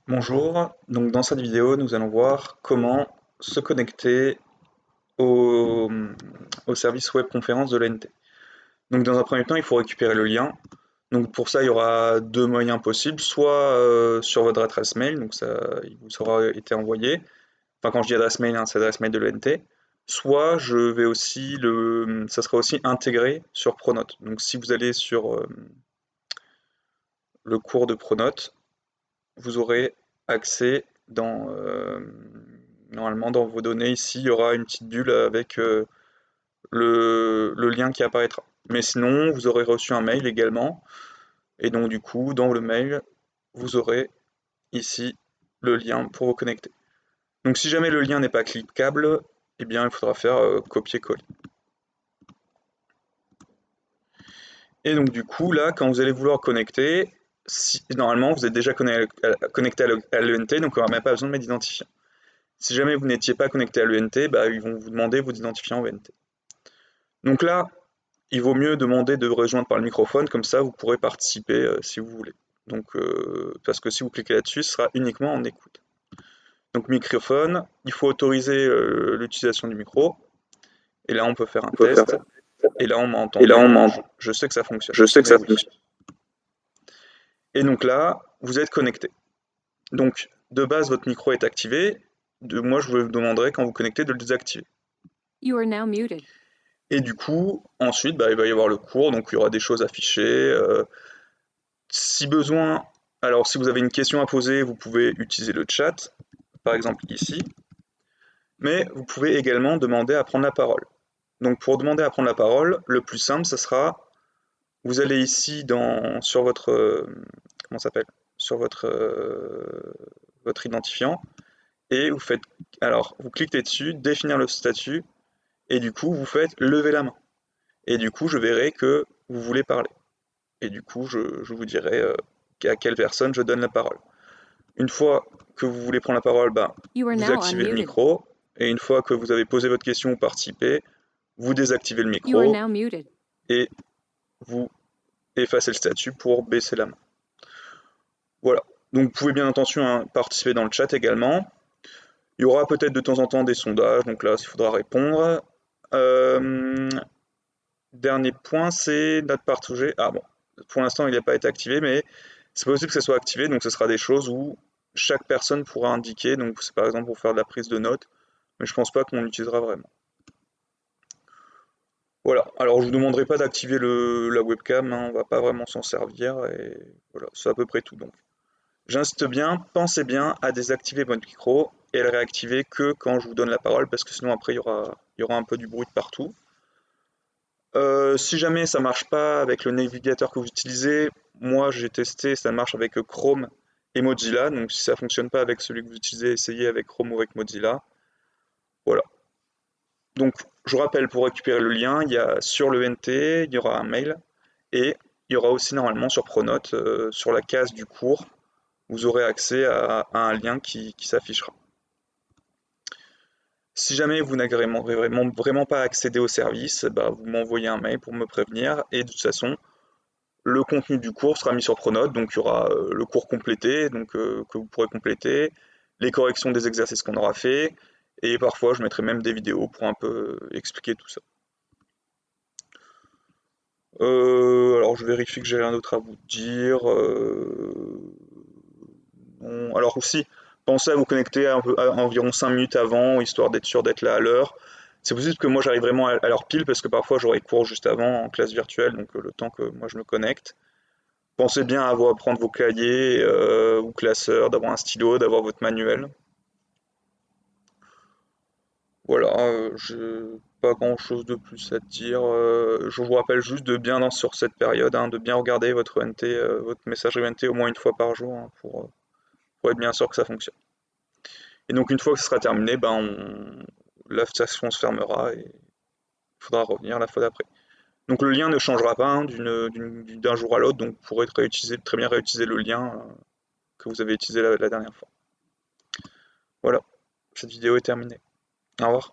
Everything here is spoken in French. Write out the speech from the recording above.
Bonjour, donc dans cette vidéo nous allons voir comment se connecter au, au service web conférence de l'ENT. Donc dans un premier temps il faut récupérer le lien. Donc pour ça il y aura deux moyens possibles, soit sur votre adresse mail, donc ça il vous sera été envoyé, enfin quand je dis adresse mail, hein, c'est l'adresse mail de l'ENT, soit je vais aussi ça sera aussi intégré sur Pronote. Donc si vous allez sur le cours de Pronote, vous aurez accès normalement dans vos données ici, il y aura une petite bulle avec le lien qui apparaîtra. Mais sinon, vous aurez reçu un mail également, et donc du coup, dans le mail, vous aurez ici le lien pour vous connecter. Donc si jamais le lien n'est pas cliquable, eh bien il faudra faire copier-coller. Et donc du coup, là, quand vous allez vouloir connecter, normalement vous êtes déjà connecté à l'ENT, donc il n'y aura même pas besoin de mettre d'identifiant. Si jamais vous n'étiez pas connecté à l'ENT, bah, ils vont vous demander vos identifiants ENT. Donc là, il vaut mieux demander de rejoindre par le microphone, comme ça vous pourrez participer si vous voulez. Donc, parce que si vous cliquez là-dessus, ce sera uniquement en écoute. Donc microphone, il faut autoriser l'utilisation du micro. Et là, on peut faire un On peut faire test. ça. Et là, on m'a Et là, entendu. on Donc, m'entend. je sais que ça fonctionne. Je sais que Mais ça oui. fonctionne. Et donc là, vous êtes connecté. Donc, de base, votre micro est activé. Moi, je vous demanderai, quand vous connectez, de le désactiver. You are now muted. Et du coup, ensuite, bah, il va y avoir le cours, donc il y aura des choses affichées. Si besoin, alors si vous avez une question à poser, vous pouvez utiliser le chat, par exemple ici, mais vous pouvez également demander à prendre la parole. Donc pour demander à prendre la parole, le plus simple, ce sera, vous allez ici sur votre, comment ça s'appelle, sur votre identifiant, et vous faites, alors vous cliquez dessus, définir le statut, et du coup vous faites lever la main. Et du coup je verrai que vous voulez parler. Et du coup je vous dirai à quelle personne je donne la parole. Une fois que vous voulez prendre la parole, bah, You are vous now activez le unmuted. micro. Et une fois que vous avez posé votre question ou participé, vous désactivez le You are micro now muted. et vous effacez le statut pour baisser la main. Voilà. Donc vous pouvez bien entendu participer dans le chat également. Il y aura peut-être de temps en temps des sondages, donc là, il faudra répondre. Euh, Dernier point, c'est notre partager. Ah bon, pour l'instant, il n'a pas été activé, mais c'est possible que ça soit activé, donc ce sera des choses où chaque personne pourra indiquer, donc c'est par exemple pour faire de la prise de notes, mais je pense pas qu'on l'utilisera vraiment. Voilà, alors je vous demanderai pas d'activer la webcam, hein, on va pas vraiment s'en servir, et voilà, c'est à peu près tout donc. J'insiste bien, pensez bien à désactiver votre micro et à le réactiver que quand je vous donne la parole, parce que sinon après il y aura un peu du bruit de partout. Si jamais ça marche pas avec le navigateur que vous utilisez, moi j'ai testé, ça marche avec Chrome et Mozilla, donc si ça fonctionne pas avec celui que vous utilisez, essayez avec Chrome ou avec Mozilla. Voilà. Donc je vous rappelle, pour récupérer le lien, il y a sur le NT, il y aura un mail, et il y aura aussi normalement sur Pronote, sur la case du cours, vous aurez accès à un lien qui s'affichera. Si jamais vous n'avez vraiment pas accédé au service, bah, vous m'envoyez un mail pour me prévenir, et de toute façon, le contenu du cours sera mis sur Pronote, donc il y aura le cours complété, donc que vous pourrez compléter, les corrections des exercices qu'on aura fait, et parfois je mettrai même des vidéos pour un peu expliquer tout ça. Alors je vérifie que j'ai rien d'autre à vous dire. Non. Alors aussi, pensez à vous connecter à environ 5 minutes avant, histoire d'être sûr d'être là à l'heure. C'est possible que moi j'arrive vraiment à l'heure pile, parce que parfois j'aurai cours juste avant en classe virtuelle, donc le temps que moi je me connecte. Pensez bien à prendre vos cahiers ou classeurs, d'avoir un stylo, d'avoir votre manuel. Voilà, j'ai pas grand-chose de plus à dire. Je vous rappelle juste de bien sur cette période, hein, de bien regarder votre ENT, votre messagerie ENT au moins une fois par jour, hein, pour être bien sûr que ça fonctionne. Et donc une fois que ce sera terminé, ben la station se fermera et il faudra revenir la fois d'après. Donc le lien ne changera pas, hein, d'un jour à l'autre, donc vous pourrez très bien réutiliser le lien que vous avez utilisé la dernière fois. Voilà, cette vidéo est terminée. Au revoir.